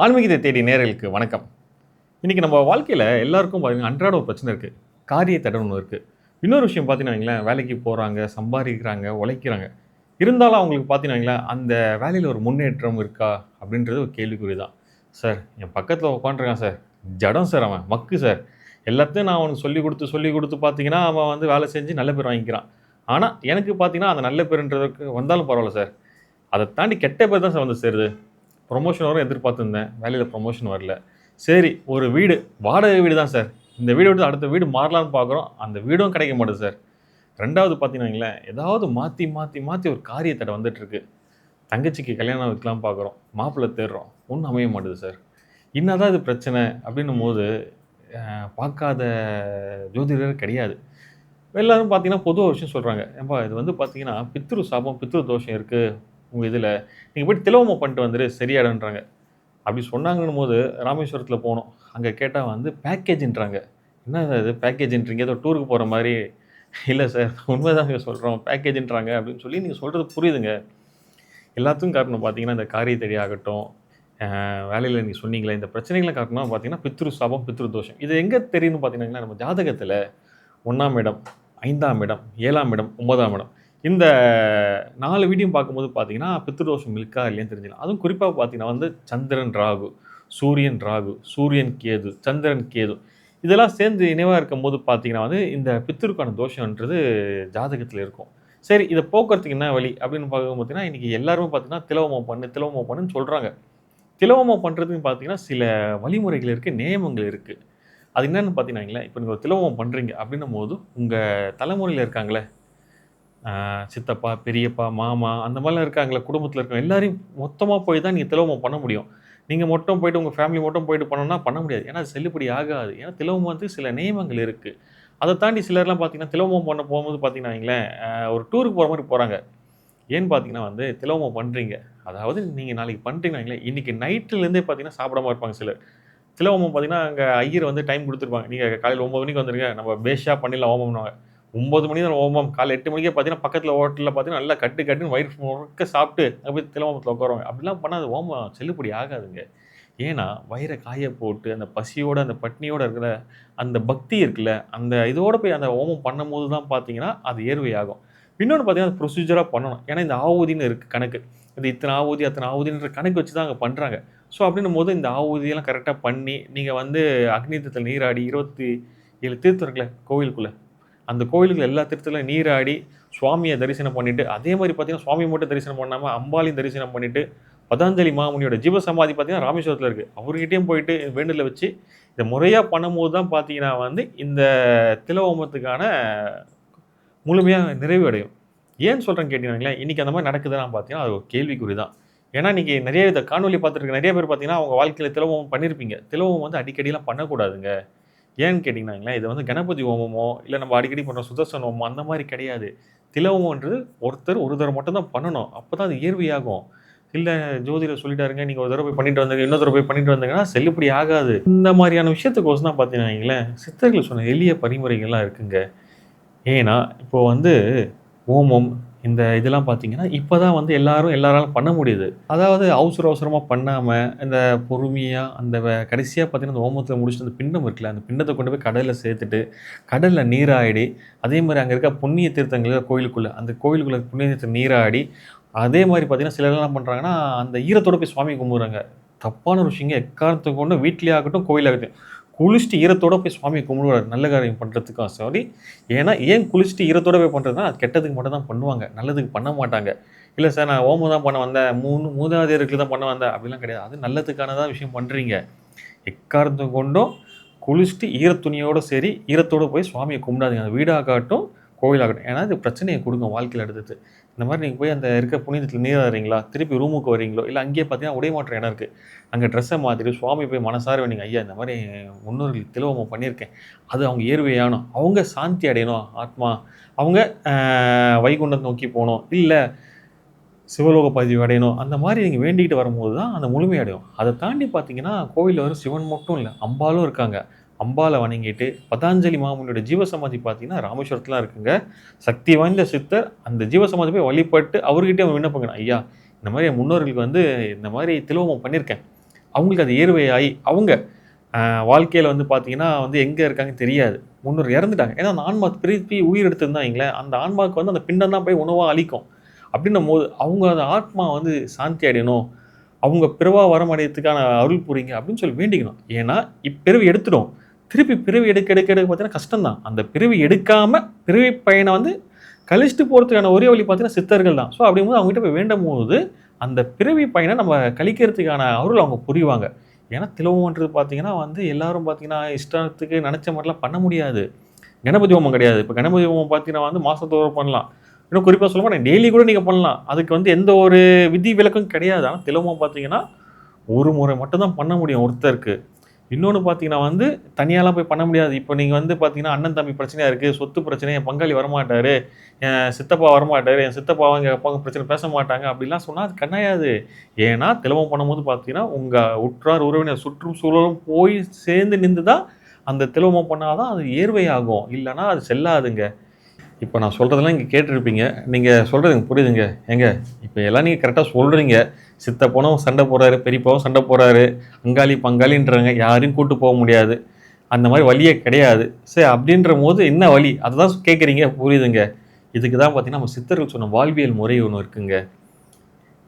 ஆன்மீகத்தை தேடி நேயர்களுக்கு வணக்கம். இன்னைக்கு நம்ம வாழ்க்கையில் எல்லாருக்கும் பார்த்தீங்கன்னா அன்றாட ஒரு பிரச்சனை இருக்குது. காரிய தடை ஒன்று இருக்குது. இன்னொரு விஷயம் பார்த்தீங்கன்னா வைங்களேன், வேலைக்கு போகிறாங்க, சம்பாதிக்கிறாங்க, உழைக்கிறாங்க. இருந்தாலும் அவங்களுக்கு பார்த்தீங்கன்னா வைங்களேன், அந்த வேலையில் ஒரு முன்னேற்றம் இருக்கா அப்படின்றது ஒரு கேள்விக்குறி தான். சார் என் பக்கத்தில் உட்காந்துருக்கான் சார், ஜடம் சார், அவன் மக்கு சார். எல்லாத்தையும் நான் அவனுக்கு சொல்லிக் கொடுத்து பார்த்தீங்கன்னா அவன் வந்து வேலை செஞ்சு நல்ல பேர் வாங்கிக்கிறான். ஆனால் எனக்கு பார்த்தீங்கன்னா அந்த நல்ல பேருன்றதுக்கு வந்தாலும் பரவாயில்ல சார், அதை தாண்டி கெட்ட பேர் தான் சார் வந்து சேருது. ப்ரொமோஷன் வரும் எதிர்பார்த்துருந்தேன், வேலையில் ப்ரொமோஷன் வரல. சரி, ஒரு வீடு, வாடகை வீடு தான் சார். இந்த வீட விட்டு அடுத்த வீடு மாறலான்னு பார்க்குறோம். அந்த வீடும் கிடைக்க மாட்டுது சார். 2வது பார்த்தீங்கன்னா வைங்களேன், ஏதாவது மாத்தி, மாத்தி, மாத்தி ஒரு காரிய தடை வந்துட்டுருக்கு. தங்கச்சிக்கு கல்யாணம் வைக்கலாம் பார்க்குறோம். மாப்பிள்ளை தேடுறோம். ஒண்ணும் அமைய மாட்டுது சார். என்னதான் இது பிரச்சனை அப்படின்னும்போது, பார்க்காத ஜோதிடர் கிடையாது. எல்லாரும் பார்த்தீங்கன்னா, பொதுவா ஒரு விஷயம் சொல்றாங்க. "ஏம்பா இது வந்து பார்த்தீங்கன்னா, பித்ரு சாபம், பித்ரு தோஷம் இருக்கு உங்க இதுல. நீங்க போயிட்டு திலோமம் பண்ணிட்டு வந்துரு சரியாயிடும்ன்றாங்க." அப்படி சொன்னாங்கன்னும்போது ராமேஸ்வரத்தில போனோம். அங்க கேட்டா வந்து பேக்கேஜ்ன்றாங்க. என்னது இது பேக்கேஜ்ன்றீங்க? ஏதோ டூருக்கு போற மாரி. இல்ல சார், உண்மைதாங்க சொல்றோம். பேக்கேஜ்ன்றாங்க அப்படின்னு சொல்லி நீங்க சொல்றது புரியுதுங்க. எல்லாத்துக்கும் காரணம் பார்த்தீங்கன்னா, இந்த காரிய தடை ஆகட்டும், வேலையில நீங்க சொன்னீங்களே, இந்த பிரச்சனைகள காரணம் பார்த்தீங்கன்னா, பித்ரு சாபம், பித்ரு தோஷம். இது எங்க தெரியும்னு பார்த்தீங்கன்னா, நம்ம ஜாதகத்தில 1ஆம் இடம், 5ஆம் இடம், 7ஆம் இடம், 9ஆம் இடம். இந்த 4 வீடியும் பார்க்கும்போது பார்த்தீங்கன்னா, பித்ருதோஷம் இருக்கா இல்லையான்னு தெரிஞ்சுக்கலாம். அதுவும் குறிப்பா பார்த்தீங்கன்னா வந்து சந்திரன் ராகு, சூரியன் கேது, சந்திரன் கேது. இதெல்லாம் சேர்ந்து இணைவா இருக்கும்போது பார்த்தீங்கன்னா வந்து, இந்த பித்ருக்கான தோஷம்ன்றது ஜாதகத்தில இருக்கும். சரி, இத போக்குறதுக்கு என்ன வழி அப்படின்னு பார்க்கும்போது பார்த்தீங்கன்னா, இன்னைக்கு எல்லாருமே பார்த்தீங்கன்னா, திலோமம் பண்ணுன்னு சொல்றாங்க. திலோமம் பண்றதுன்னு பார்த்தீங்கன்னா, சில வழிமுறைகள் இருக்கு, நியமங்கள் இருக்கு. அது என்னன்னு பார்த்தீங்கன்னா வைங்களேன், இப்ப நீங்க ஒரு திலோமம் பண்றீங்க அப்படின்னும்போது, உங்க தலைமுறையில இருக்காங்கல்ல, சித்தப்பா, பெரியப்பா, மாமா அந்த மாரிலாம் இருக்காங்கல்ல, குடும்பத்தில இருக்கவங்க எல்லாரையும் மொத்தமா போய் தான் நீங்க திலோமம் பண்ண முடியும். நீங்க மட்டும் போயிட்டு உங்க ஃபேமிலி மட்டும் போயிட்டு பண்ணணும்னா பண்ண முடியாது. ஏன்னா, அது செல்லுபடி ஆகாது. ஏன்னா, திலோமம் வந்து சில நியமங்கள் இருக்கு. அத தாண்டி சிலர்லாம் பார்த்தீங்கன்னா, திலோமம் பண்ண போம்போது பார்த்தீங்கன்னா வைங்களேன், ஒரு டூருக்கு போற மாரி போறாங்க. ஏன்னு பார்த்தீங்கன்னா வந்து, திலோமம் பண்றீங்க. அதாவது நீங்க நாளைக்கு பண்றீங்கன்னு வைங்களேன், இன்னைக்கு நைட்லேருந்தே பார்த்தீங்கன்னா சாப்பிடாம இருப்பாங்க சிலர். திலோமம் பார்த்தீங்கன்னா, அங்க ஐயர் வந்து டைம் குடுத்துருப்பாங்க. நீங்க காலையில 9 மணிக்கு வந்துருங்க. நம்ம பேஷா பண்ணிடலாம் ஹோமம்ன்னுவாங்க. 9 மணி தான் ஹோமம். காலைல 8 மணிக்கே பார்த்தீங்கன்னா, பக்கத்தில ஹோட்டல்ல பார்த்தீங்கன்னா, நல்லா கட்டு கட்டுன்னு வயிறு முழுக்க சாப்பிட்டு, அங்க போய் திலோமத்துல உட்காருவாங்க. அப்படிலாம் பண்ணா அது ஹோமம் செல்லுபடி ஆகாதுங்க. ஏன்னா, வயிற காய போட்டு, அந்த பசியோட, அந்த பட்னியோட இருக்கிற அந்த பக்தி இருக்குல்ல, அந்த இதோட போய் அந்த ஹோமம் பண்ணும்போது தான் பார்த்தீங்கன்னா, அது ஏர்வையாகும். இன்னொன்னு பார்த்தீங்கன்னா, அது ப்ரொசீஜரா பண்ணணும். ஏன்னா, இந்த ஆவுதின்னு இருக்கு கணக்கு. இது இத்தன ஆவுதி, அத்தன ஆவுதின்ற கணக்கு வச்சு தான் அங்க பண்றாங்க. ஸோ, அப்படின்னும்போது இந்த ஆவுதியெல்லாம் கரெக்ட்டா பண்ணி, நீங்க வந்து அக்னி தீர்த்தத்துல நீராடி 27 தீர்த்தம் இருக்குல்ல கோவிலுக்குள்ள. அந்த கோவிலுக்குள்ள எல்லா தீர்த்தத்திலும் நீராடி, சுவாமிய தரிசனம் பண்ணிட்டு, அதே மாரி பார்த்தீங்கன்னா, சுவாமிய மட்டும் தரிசனம் பண்ணாம, அம்பாளையும் தரிசனம் பண்ணிட்டு, பதஞ்சலி மாமுனியோட ஜீவசமாதி பார்த்தீங்கன்னா, ராமேஸ்வரத்தில இருக்கு. அவர்கிட்டயும் போயிட்டு வேண்டுதல வச்சு, இத முறையா பண்ணும்போது தான் பார்த்தீங்கன்னா வந்து, இந்த திலோகமத்துக்கான முழுமையா நிறைவு அடையும். ஏன் சொல்றேன்னு கேட்டீங்கன்னு இன்னைக்கு அந்த மாரி நடக்குதான்னு பார்த்தீங்கன்னா, அது ஒரு கேள்விக்குறி தான். ஏன்னா, இன்னைக்கு நெறைய இந்த காணொளி பார்த்துருக்க நெறைய பேர் பார்த்தீங்கன்னா, அவங்க வாழ்க்கையில திலோகமம் பண்ணியிருப்பீங்க. திலோகமம் வந்து அடிக்கடிலாம் பண்ணக்கூடாதுங்க. ஏன்னு கேட்டீங்கன்னா வைங்களேன், இது வந்து கணபதி ஹோமமோ, இல்ல நம்ம அடிக்கடி பண்ற சுதர்சன ஹோமம் அந்த மாரி கிடையாது. திலோகமம்ன்றது ஒருத்தர் ஒரு தடவ மட்டும் தான் பண்ணணும். அப்பதான் அது இயற்கையாகும். இல்ல ஜோதிடர் சொல்லிட்டாருங்க, நீங்க ஒரு தடவ போய் பண்ணிட்டு வந்துருங்க, இன்னொரு தடவ போய் பண்ணிட்டு வந்தீங்கன்னா செல்லுபடி ஆகாது. இந்த மாரியான விஷயத்துக்கோசரம் தான் பார்த்தீங்கன்னா வைங்களேன், சித்தர்கள் சொன்ன எளிய பரிமுறைகள்லாம் இருக்குங்க. ஏன்னா, இப்போ வந்து ஹோமம் இந்த இதெல்லாம் பார்த்தீங்கன்னா, இப்ப தான் வந்து எல்லாராலும் பண்ண முடியுது. அதாவது அவசர அவசரமா பண்ணாம, இந்த பொறுமையா அந்த கடைசியா பார்த்தீங்கன்னா, அந்த ஹோமத்த முடிச்சுட்டு அந்த பிண்டம் இருக்குல்ல, அந்த பிண்டத்த கொண்டு போய் கடல்ல சேர்த்துட்டு, கடல்ல நீராடி, அதே மாரி அங்க இருக்க புண்ணிய தீர்த்தங்கள் கோயிலுக்குள்ள, அந்த கோயிலுக்குள்ள புண்ணிய தீர்த்தம் நீராடி, அதே மாரி பார்த்தீங்கன்னா, சிலர்லாம் என்ன பண்றாங்கன்னா, அந்த ஈரத்தோட போய் சாமி கும்பிடுறாங்க. தப்பான ஒரு விஷயங்க. எக்காரணத்த கொண்டும் வீட்லயே ஆகட்டும், கோயிலாகட்டும். குளிச்சுட்டு ஈரத்தோட போய் சாமிய கும்பிடுவாரு. நல்ல காரியம் பண்றதுக்கா சாரி. ஏன்னா, ஏன் குளிச்சுட்டு ஈரத்தோட போய் பண்றதுன்னா, அது கெட்டதுக்கு மட்டும் தான் பண்ணுவாங்க. நல்லதுக்கு பண்ண மாட்டாங்க. இல்ல சார் நான் ஹோமம் தான் பண்ண வந்தேன். மூதாதையருக்கு தான் பண்ண வந்தேன். அப்படிலாம் கிடையாது. அது நல்லதுக்கானதா விஷயம் பண்றீங்க. எக்காரணத்த கொண்டும் குளிச்சுட்டு ஈரத்துணியோட சரி, ஈரத்தோட போய் சுவாமிய கும்பிடாதீங்க. அது வீடாகட்டும், கோவிலாகட்டும். ஏன்னா, இது பிரச்சனைய குடுக்கும் வாழ்க்கையில அடுத்தது. இந்த மாரி நீங்க போய் அந்த இருக்க புனிதத்துல நீராடுறீங்களா? திருப்பி ரூமுக்கு வரீங்களோ, இல்ல அங்கேயே பார்த்தீங்கன்னா, உடை மாற்ற இடம் இருக்கு. அங்க ட்ரெஸ்ஸ மாத்திட்டு சுவாமி போய் மனசார வேண்டிங்க. ஐயா இந்த மாரி முன்னோர்கள் திலோகமம் பண்ணியிருக்கேன். அது அவங்க ஏர்வையாணும். அவங்க சாந்தி அடையணும் ஆத்மா. அவங்க வைகுண்டம் நோக்கி போணும். இல்ல சிவலோக பதிவு அடையணும். அந்த மாரி நீங்க வேண்டிக்கிட்டு வரும்போது தான் அந்த முழுமை அடையும். அத தாண்டி பார்த்தீங்கன்னா, கோவில்ல வெறும் சிவன் மட்டும் இல்ல. அம்பாளும் இருக்காங்க. அம்பாள வணங்கிட்டு, பதாஞ்சலி மாமுனியோட ஜீவசமாதி பார்த்தீங்கன்னா, ராமேஸ்வரத்துல தான் இருக்குங்க. சக்தி வாய்ந்த சித்தர் அந்த ஜீவசமாதி போய் வழிபட்டு அவர்கிட்டயே விண்ணப்பங்க. ஐயா, இந்த மாரி என் முன்னோர்களுக்கு வந்து இந்த மாரி திலோகமம் பண்ணியிருக்கேன். அவங்களுக்கு அது ஏர்வையாகி அவங்க வாழ்க்கையில் வந்து பார்த்தீங்கன்னா வந்து எங்கே இருக்காங்கன்னு தெரியாது. முன்னோர் இறந்துட்டாங்க. ஏன்னா அந்த ஆன்மா திருப்பி உயிர் எடுத்திருந்தா வைங்களேன், அந்த ஆன்மாவுக்கு வந்து அந்த பிண்டம் தான் போய் உணவா அளிக்கும். அப்படின்னும்போது அவங்க அந்த ஆத்மா வந்து சாந்தி அடையணும். அவங்க பிறவா வரம் அடையறதுக்கான அருள் புரிங்க அப்படின்னு சொல்லி வேண்டிக்கணும். ஏன்னா இப்பிறவி எடுத்துடும். திருப்பி பிறவி எடுக்க எடுக்க எடுக்க பார்த்தீங்கன்னா கஷ்டம் தான். அந்த பிறவி எடுக்காம பிறவி பயனை வந்து கழிச்சுட்டு போறதுக்கான ஒரே வழி பார்த்தீங்கன்னா சித்தர்கள் தான். ஸோ அப்படிங்கும்போது அவங்ககிட்ட போய் வேண்டும்போது, அந்த பிறவி பயனை நம்ம கழிக்கிறதுக்கான அருள் அவங்க புரிவாங்க. ஏன்னா திலவம்ன்றது பார்த்தீங்கன்னா வந்து எல்லாரும் பார்த்தீங்கன்னா இஷ்டத்துக்கு நெனச்ச மாரிலாம் பண்ண முடியாது. கணபதி ஹோமம் கிடையாது. இப்ப கணபதி ஹோமம் பார்த்தீங்கன்னா வந்து மாசத்தோறும் பண்ணலாம். இன்னும் குறிப்பா சொல்லப்போனா டெய்லி கூட நீங்க பண்ணலாம். அதுக்கு வந்து எந்த ஒரு விதி விலக்கும் கிடையாது. ஆனா திலவம் பார்த்தீங்கன்னா, ஒரு முறை மட்டும் தான் பண்ண முடியும் ஒருத்தருக்கு. இன்னொன்னு பார்த்தீங்கன்னா வந்து, தனியாலாம் போய் பண்ண முடியாது. இப்ப நீங்க வந்து பார்த்தீங்கன்னா, அண்ணன் தம்பி பிரச்சனையா இருக்கு. சொத்து பிரச்சனை, என் பங்காளி வரமாட்டாரு. என் சித்தப்பா வரமாட்டாரு. என் சித்தப்பாவும் எங்க அப்பாவும் பிரச்சனை பேச மாட்டாங்க. அப்படிலாம் சொன்னா அது கண்ணாயாது. ஏன்னா, திலவம் பண்ணும்போது பார்த்தீங்கன்னா, உங்க உற்றார், உறவினர், சுற்றும் சூழலும் போய் சேர்ந்து நின்று தான், அந்த திலவம் பண்ணா தான் அது ஏர்வையாகும். இல்லன்னா அது செல்லாதுங்க. இப்ப நான் சொல்றதெல்லாம் இங்க கேட்டுருப்பீங்க. நீங்க சொல்றது எனக்கு புரியுதுங்க. ஏங்க, இப்ப எல்லாம் நீங்க கரெக்ட்டா சொல்றீங்க. சித்தப்பனும் சண்டை போடுறாரு, பெரியப்பாவும் சண்டை போடுறாரு. அங்காளி, பங்காளின்றாங்க. யாரையும் கூட்டு போ முடியாது. அந்த மாரி வழியே கிடையாது. சரி அப்படின்றபோது என்ன வழி? அததான் கேட்குறீங்க. புரியுதுங்க. இதுக்கு தான் பார்த்தீங்கன்னா, நம்ம சித்தர்கள் சொன்ன வாழ்வியல் முறை ஒண்ணு இருக்குங்க.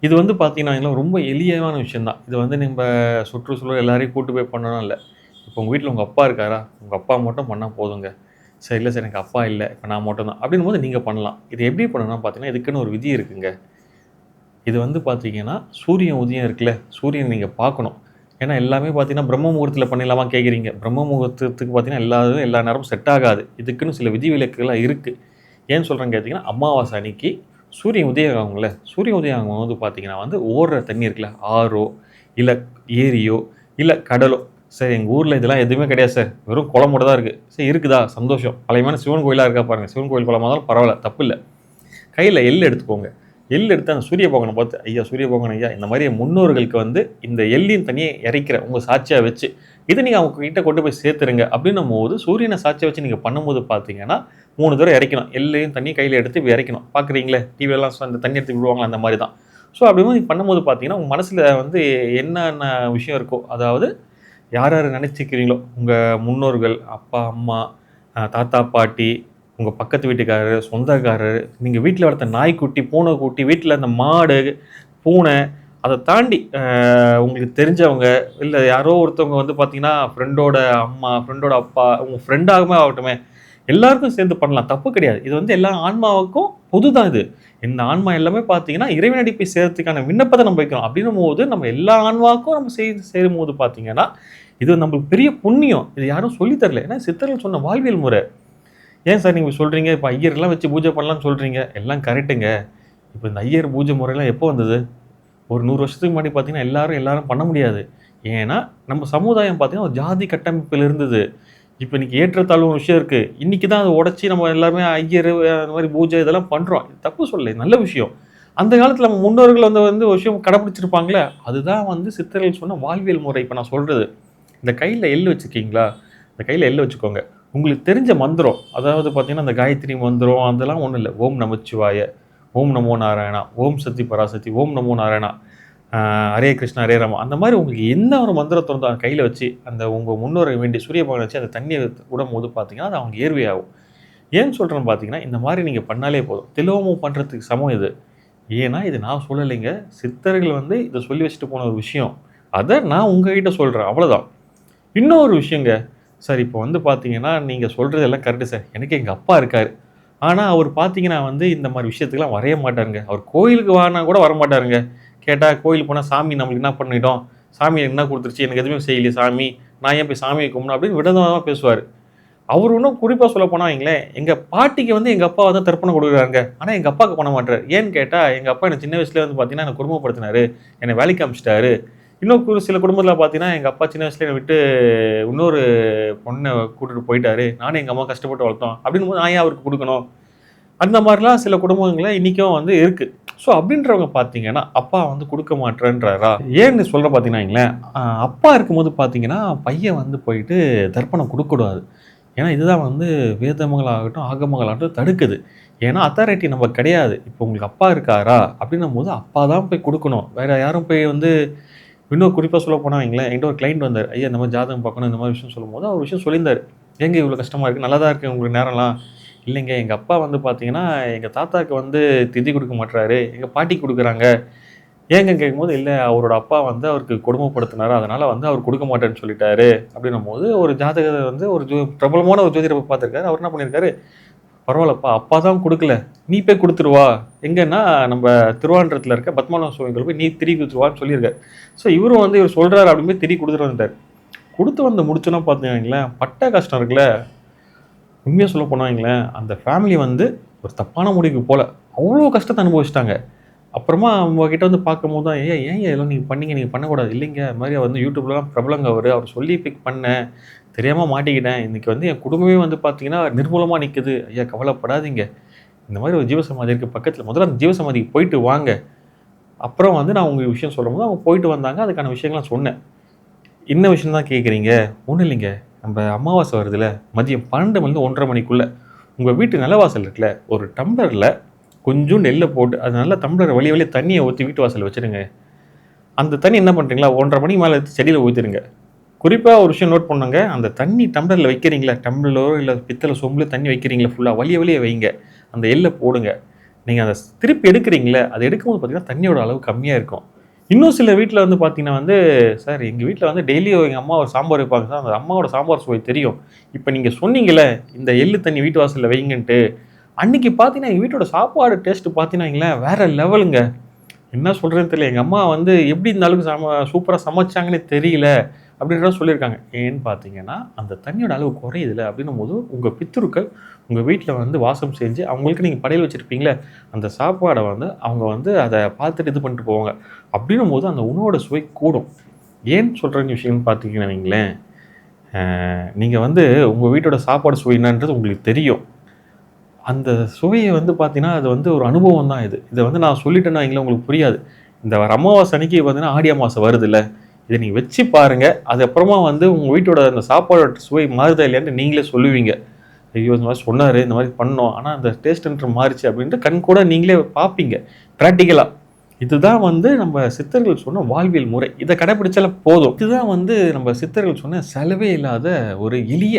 இது வந்து பார்த்தீங்கன்னா, ரொம்ப எளிமையான விஷயம் தான். இது வந்து நம்ப சுற்றுச்சூழல் எல்லாரையும் கூட்டு போய் பண்ணணும்னு இல்ல. இப்போ உங்க வீட்ல உங்க அப்பா இருக்காரா? உங்க அப்பா மட்டும் பண்ணா போதுங்க. சரி இல்ல சார் எனக்கு அப்பா இல்ல. இப்ப நான் மட்டும் தான். அப்படின்னும்போது நீங்க பண்ணலாம். இது எப்படி பண்ணணும்னா பார்த்தீங்கன்னா, இதுக்குன்னு ஒரு விதி இருக்குங்க. இது வந்து பார்த்தீங்கன்னா, சூரியன் உதயம் இருக்குல்ல, சூரியன் நீங்க பார்க்கணும். ஏன்னா எல்லாமே பார்த்தீங்கன்னா, பிரம்ம முகூர்த்தத்தில பண்ணிடலாமா கேட்குறீங்க. பிரம்ம முகூர்த்தத்துக்கு பார்த்தீங்கன்னா, எல்லா நேரமும் செட் ஆகாது. இதுக்குன்னு சில விதிவிலக்குகள்லாம் இருக்கு. ஏன் சொல்றேன்னு கேட்டீங்கன்னா, அமாவாசை அன்னைக்கு சூரியன் உதயம் ஆகும்ல, சூரியன் உதயம் ஆகும்போது பார்த்தீங்கன்னா வந்து ஓடுற தண்ணி இருக்குல்ல, ஆறோ, இல்ல ஏரியோ, இல்ல கடலோ, "சார் எங்க ஊர்ல இதெல்லாம் எதுவுமே கிடையாது சார். வெறும் குளம் மட்டும் தான் இருக்கு." "சரி இருக்குதா? சந்தோஷம். பழையமான சிவன் கோயிலா இருக்கா பாருங்க. சிவன் கோயில் குளமா இருந்தாலும் பரவால்ல, தப்பில்ல." கையில எள் எடுத்துக்கோங்க. எள் எடுத்து அந்த சூரிய பகவான பார்த்து, "ஐயா சூரிய பகவான் ஐயா, இந்த மாரி என் முன்னோர்களுக்கு வந்து இந்த எள்ளின் தண்ணிய இறைக்கிறேன் உங்க சாட்சியா வச்சு. இத நீங்க அவங்க கிட்ட கொண்டு போய் சேர்த்துருங்க." அப்படின்னும்போது சூரியன சாட்சியா வச்சு நீங்க பண்ணும்போது பார்த்தீங்கன்னா, 3 தடவ இறைக்கணும். எள்ளையும் தண்ணியும் கையில எடுத்து இப்படி இறைக்கணும். பார்க்குறீங்களே டிவிலலாம் அந்த தண்ணி எடுத்து விடுவாங்கல்ல அந்த மாரி தான். ஸோ அப்படிங்கும்போது நீங்க பண்ணும்போது பார்த்தீங்கன்னா, உங்க மனசுல வந்து என்னென்ன விஷயம் இருக்கோ, அதாவது யார் யார நினைச்சுக்கிறீங்களோ, உங்க முன்னோர்கள், அப்பா, அம்மா, தாத்தா, பாட்டி, உங்க பக்கத்து வீட்டுக்காரரு, சொந்தக்காரரு, நீங்க வீட்ல வளர்த்த நாய்க்குட்டி, பூனைக்குட்டி, வீட்ல இந்த மாடு, பூனை, அத தாண்டி உங்களுக்கு தெரிஞ்சவங்க, இல்ல யாரோ ஒருத்தவங்க வந்து பார்த்தீங்கன்னா, ஃப்ரெண்டோட அம்மா, ஃப்ரெண்டோட அப்பா, உங்க ஃப்ரெண்டாகவே ஆகட்டுமே, எல்லாருக்கும் சேர்ந்து பண்ணலாம். தப்பு கிடையாது. இது வந்து எல்லா ஆன்மாவுக்கும் பொது தான் இது. இந்த ஆன்மா எல்லாமே பார்த்தீங்கன்னா, இறைவனடி போய் சேர்றதுக்கான விண்ணப்பத்த நம்ம வைக்கிறோம். அப்படின்னும்போது, நம்ம எல்லா ஆன்மாவுக்கும் நம்ம சேரும்போது பார்த்தீங்கன்னா, இது நம்மளுக்கு பெரிய புண்ணியம். இது யாரும் சொல்லி தரல. ஏன்னா சித்தர்கள் சொன்ன வாழ்வியல் முறை. ஏன் சார் நீங்க சொல்றீங்க, இப்ப ஐயர்லாம் வச்சு பூஜை பண்ணலாம்னு சொல்றீங்க. எல்லாம் கரெக்ட்டுங்க. இப்ப இந்த ஐயர் பூஜை முறைலாம் எப்போ வந்தது? ஒரு 100 வருஷத்துக்கு முன்னாடி பார்த்தீங்கன்னா, எல்லாரும் எல்லாரும் பண்ண முடியாது. ஏன்னா, நம்ம சமுதாயம் பார்த்தீங்கன்னா, ஒரு ஜாதி கட்டமைப்பில இருந்தது. இப்ப இன்னைக்கு ஏற்றத்தாழ்வு ஒரு விஷயம் இருக்கு. இன்னைக்கு தான் அத உடைச்சு நம்ம எல்லாருமே ஐயரு அந்த மாரி பூஜை இதெல்லாம் பண்றோம். இது தப்பு சொல்லல. நல்ல விஷயம். அந்த காலத்துல நம்ம முன்னோர்கள் வந்து ஒரு விஷயம் கடைபிடிச்சிருப்பாங்கல்ல, அதுதான் வந்து சித்தர்கள் சொன்ன வாழ்வியல் முறை. இப்ப நான் சொல்றது. இந்த கையில எள்ளு வச்சிருக்கீங்களா? இந்த கையில எள்ளு வச்சுக்கோங்க. உங்களுக்கு தெரிஞ்ச மந்திரம், அதாவது பார்த்தீங்கன்னா, அந்த காயத்ரி மந்திரம் அதெல்லாம் ஒண்ணும் இல்ல. ஓம் நமச்சிவாய, ஓம் நமோ நாராயணா, ஓம் சத்தி பராசக்தி, ஓம் நமோ நாராயணா, ஹரே கிருஷ்ணா, ஹரே ராமா. அந்த மாரி உங்களுக்கு என்ன ஒரு மந்திரத்த வந்து கையில வச்சு, அந்த உங்க முன்னோரை வேண்டி சூரிய பகவான வச்சு அந்த தண்ணிய விடும்போது பார்த்தீங்கன்னா, அது அவங்க ஏர்வையாகும். ஏன் சொல்றேன்னு பார்த்தீங்கன்னா, இந்த மாரி நீங்க பண்ணாலே போதும். திலோமம் பண்றதுக்கு சமம் இது. ஏன்னா, இது நான் சொல்லலைங்க. சித்தர்கள் வந்து இத சொல்லி வச்சுட்டு போன ஒரு விஷயம். அத நான் உங்ககிட்ட சொல்றேன். அவ்வளதான். இன்னொரு விஷயங்க. சார் இப்போ வந்து பார்த்தீங்கன்னா, நீங்க சொல்றது எல்லாம் கரெக்ட்டு சார். எனக்கு எங்க அப்பா இருக்காரு. ஆனா, அவரு பார்த்தீங்கன்னா வந்து இந்த மாரி விஷயத்துக்குலாம் வரவே மாட்டாருங்க. அவர் கோயிலுக்கு வான்னா கூட வரமாட்டாருங்க. கேட்டா கோயிலுக்கு போனா சாமி நம்மளுக்கு என்ன பண்ணிடும்? சாமி எனக்கு என்ன குடுத்துருச்சு? எனக்கு எதுவுமே செய்யலையே சாமி. நான் ஏன் போய் சாமிய கும்பிடணும்? அப்படின்னு விதண்டாவதமா பேசுவாரு. அவரு இன்னும் குறிப்பா சொல்லப்போனா வைங்களேன், எங்க பாட்டிக்கு வந்து எங்க அப்பா வந்து தர்ப்பணம் குடுக்குறாருங்க. ஆனா எங்க அப்பாவுக்கு பண்ண மாட்றாரு. ஏன்னு கேட்டா, எங்க அப்பா என்ன சின்ன வயசுலயே வந்து பார்த்தீங்கன்னா, என்ன கொடுமைப்படுத்தினாரு. என்ன வேலைக்கு அனுப்பிச்சுட்டாரு. இன்னும் சில குடும்பத்தில பார்த்தீங்கன்னா, எங்க அப்பா சின்ன வயசுலயே என்ன விட்டு இன்னொரு பொண்ண கூட்டிட்டு போயிட்டாரு. நானும் எங்க அம்மாவும் கஷ்டப்பட்டு வளர்த்தோம். அப்படின்னும்போது நான் ஏன் அவருக்கு குடுக்கணும்? அந்த மாரிலாம் சில குடும்பங்கள்ல இன்னைக்கும் வந்து இருக்கு. ஸோ அப்படின்றவங்க பார்த்தீங்கன்னா, அப்பா வந்து குடுக்க மாட்றேன்றாரா? ஏன்னு சொல்றேன் பார்த்தீங்கன்னா வைங்களேன், அப்பா இருக்கும்போது பார்த்தீங்கன்னா, பையன் வந்து போயிட்டு தர்ப்பணம் குடுக்கக்கூடாது. ஏன்னா, இதுதான் வந்து வேதங்களாகட்டும், ஆகமங்களாகட்டும் தடுக்குது. ஏன்னா, அத்தாரிட்டி நம்ம கிடையாது. இப்போ உங்களுக்கு அப்பா இருக்காரா? அப்படின்னும்போது அப்பா தான் போய் குடுக்கணும். வேற யாரும் போய் வந்து இன்னும் குறிப்பாக சொல்ல போனால் வைங்களேன், என்கிட்ட ஒரு கிளைண்ட் வந்தார். ஐயா இந்த மாதிரி ஜாதகம் பார்க்கணும் இந்த மாதிரி விஷயம் சொல்லும்போது அவர் விஷயம் சொல்லியிருந்தார். ஏங்க இவ்வளோ கஷ்டமாக இருக்குது, நல்லா தான் இருக்குது உங்களுக்கு நேரம்லாம். இல்லைங்க எங்கள் அப்பா வந்து பார்த்தீங்கன்னா எங்கள் தாத்தாவுக்கு வந்து திதி கொடுக்க மாட்டுறாரு, எங்கள் பாட்டிக்கு கொடுக்குறாங்க. ஏங்க கேட்கும்போது, இல்லை அவரோட அப்பா வந்து அவருக்கு கொடுமைப்படுத்தினார், அதனால் வந்து அவர் கொடுக்க மாட்டேன்னு சொல்லிட்டாரு அப்படின்னும் போது, ஒரு ஜாதகத்தை வந்து ஒரு பிரபலமான ஒரு ஜோதிடரை பார்த்துருக்காரு. அவர் என்ன பண்ணியிருக்காரு, பரவாயில்லப்பா அப்பா தான் கொடுக்கல, நீ போய் கொடுத்துருவா, எங்கன்னா நம்ம திருவாண்டரத்தில் இருக்க பத்மநாப சுவாமிகள் போய் நீ திரி கொடுத்துருவான்னு சொல்லியிருக்காரு. ஸோ இவரும் வந்து இவர் சொல்கிறாரு அப்படின்னு போய் திரி கொடுத்துட்டு வந்துட்டார். கொடுத்து வந்து முடிச்சோன்னா பார்த்தீங்களேன், பட்ட கஷ்டம் இருக்குல்ல, உண்மையாக சொல்ல போனாங்களேன், அந்த ஃபேமிலி வந்து ஒரு தப்பான முடிவுக்கு போல அவ்வளோ கஷ்டத்தை அனுபவிச்சிட்டாங்க. அப்புறமா அவங்ககிட்ட வந்து பார்க்கும்போது தான், ஏன் இதெல்லாம் நீங்கள் பண்ணீங்க, நீங்கள் பண்ணக்கூடாது. இல்லைங்க இது மாதிரி வந்து யூடியூப்லலாம் பிரபலங்க அவர் சொல்லி பிக் பண்ணேன், தெரியாமல் மாட்டிக்கிட்டேன். இன்றைக்கி வந்து என் குடும்பமே வந்து பார்த்தீங்கன்னா நிர்மூலமாக நிற்குது. ஐயா கவலைப்படாதீங்க, இந்த மாதிரி ஒரு ஜீவசமாதி இருக்குது பக்கத்தில், முதல்ல அந்த ஜீவசமாதிக்கு போயிட்டு வாங்க. அப்புறம் வந்து நான் உங்கள் விஷயம் சொல்லும்போது அவங்க போயிட்டு வந்தாங்க. அதுக்கான விஷயங்கள்லாம் சொன்னேன். என்ன விஷயம் தான் கேட்குறீங்க? ஒன்றும் இல்லைங்க, நம்ம அமாவாசை வருதுல்ல, மதியம் 12 மணிலேருந்து 1:30 மணிக்குள்ளே உங்கள் வீட்டு நிலவாசல் இருக்குல்ல, ஒரு டம்ளரில் கொஞ்சம் நெல்லை போட்டு அது நல்லா டம்ளர் வழிய தண்ணியை ஊற்றி வீட்டு வாசலில் வச்சுருங்க. அந்த தண்ணி என்ன பண்ணுறீங்களா, 1:30 மணிக்கு மேலே எடுத்து செடியில் ஊற்றிடுங்க. குறிப்பாக ஒரு விஷயம் நோட் பண்ணுங்க, அந்த தண்ணி டம்ளரில் வைக்கிறீங்களா, டம்ளரோ இல்லை பித்தளை சொம்பில் தண்ணி வைக்கிறீங்களா, ஃபுல்லாக வழிய வைங்க. அந்த எல்லை போடுங்க. நீங்கள் அதை திருப்பி எடுக்கிறீங்களே, அதை எடுக்கும்போது பார்த்தீங்கன்னா தண்ணியோட அளவு கம்மியாக இருக்கும். இன்னும் சில வீட்டில் வந்து பார்த்தீங்கன்னா வந்து, சார் எங்கள் வீட்டில் வந்து டெய்லியும் எங்கள் அம்மா ஒரு சாம்பார் வைப்பாங்க சார், அந்த அம்மாவோட சாம்பார் சுவை தெரியும். இப்போ நீங்கள் சொன்னீங்களே இந்த எள்ளு தண்ணி வீட்டு வாசலில் வைங்கன்ட்டு, அன்றைக்கி பார்த்தீங்கன்னா எங்கள் வீட்டோட சாப்பாடு டேஸ்ட்டு பார்த்தீங்கன்னா வேறு லெவலுங்க. என்ன சொல்கிறதுன்னு தெரியல. எங்கள் அம்மா வந்து எப்படி இந்த அளவுக்கு சூப்பராக சமைச்சாங்கன்னே தெரியல அப்படின்றத சொல்லியிருக்காங்க. ஏன்னு பார்த்தீங்கன்னா அந்த தண்ணியோட அளவு குறையுதுல அப்படின்னும் போது உங்கள் பித்ருக்கள் உங்கள் வீட்டில் வந்து வாசம் செஞ்சு அவங்களுக்கு நீங்கள் படையல் வச்சுருப்பீங்களே, அந்த சாப்பாடை வந்து அவங்க வந்து அதை பார்த்துட்டு இது பண்ணிட்டு போவாங்க. அப்படின்னும் போது அந்த உணவோட சுவை கூடும். ஏன் சொல்கிறேன்னு விஷயம்னு பார்த்தீங்கன்னா வைங்களேன், நீங்கள் வந்து உங்கள் வீட்டோட சாப்பாடு சுவை என்னன்றது உங்களுக்கு தெரியும். அந்த சுவையை வந்து பார்த்தீங்கன்னா அது வந்து ஒரு அனுபவம் தான் இது. இதை வந்து நான் சொல்லிட்டேன்னா வைங்களேன் உங்களுக்கு புரியாது. இந்த அமாவாசை அன்னைக்கு பார்த்தீங்கன்னா ஆடி அமாவாசை வருதுல்ல, இதை நீங்கள் வச்சு பாருங்கள். அதுக்கப்புறமா வந்து உங்கள் வீட்டோட அந்த சாப்பாடோட சுவை மாறுதா இல்லையான்னு நீங்களே சொல்லுவீங்க. ஐயோ இந்த மாதிரி சொன்னார், இந்த மாதிரி பண்ணோம், ஆனால் அந்த டேஸ்ட்ன்ற மாறிச்சு அப்படின்ட்டு கண் கூட நீங்களே பார்ப்பீங்க ப்ராக்டிக்கலாக. இதுதான் வந்து நம்ம சித்தர்கள் சொன்ன வாழ்வியல் முறை. இதை கடைப்பிடிச்சாலே போதும். இதுதான் வந்து நம்ம சித்தர்கள் சொன்ன செலவே இல்லாத ஒரு எளிய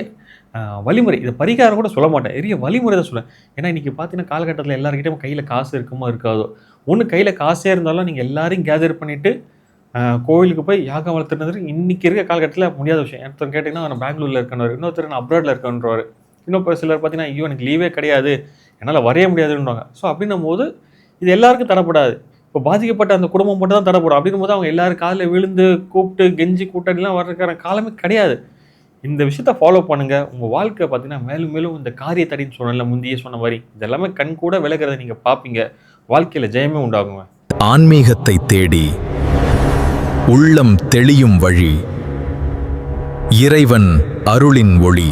வழிமுறை. இதை பரிகாரம் கூட சொல்ல மாட்டேன், எளிய வழிமுறை தான் சொல்லுவேன். ஏன்னா இன்றைக்கி பார்த்தீங்கன்னா காலகட்டத்தில் எல்லாருக்கிட்டையும் கையில் காசு இருக்குமோ இருக்காதோ, ஒன்று கையில் காசே இருந்தாலும் நீங்கள் எல்லாரையும் கேதர் பண்ணிவிட்டு கோவிலுக்கு போய் யாகம் வளர்த்துனது இன்றைக்கி இருக்க காலகட்டத்தில் முடியாத விஷயம். ஒருத்தர் கேட்டிங்கன்னா நான் பெங்களூரில் இருக்கணும், இன்னொருத்தர் நான் அப்ராடில் இருக்கன்றவர், இன்னும் சிலர் பார்த்தீங்கன்னா ஐயோ எனக்கு லீவே கிடையாது, என்னால் வரைய முடியாதுன்னுவாங்க. ஸோ அப்படின்னும் போது இது எல்லாருக்கும் தரப்படாது. இப்போ பாதிக்கப்பட்ட அந்த குடும்பம் மட்டும் தான் தரப்படும். அப்படின்னும் போது அவங்க எல்லாரும் காலில் விழுந்து கூப்பிட்டு கெஞ்சி கூட்டணிலாம் வர்றதுக்கான காலமே கிடையாது. இந்த விஷயத்த ஃபாலோ பண்ணுங்கள். உங்கள் வாழ்க்கை பார்த்தீங்கன்னா மேலும் மேலும் இந்த காரிய தடின்னு சொன்னல முந்தையே சொன்ன மாதிரி இதெல்லாமே கண் கூட விலகிறத நீங்கள் பார்ப்பீங்க. வாழ்க்கையில் ஜெயமே உண்டாகுங்க. ஆன்மீகத்தை தேடி உள்ளம் தெளியும் வழி, இறைவன் அருளின் ஒளி.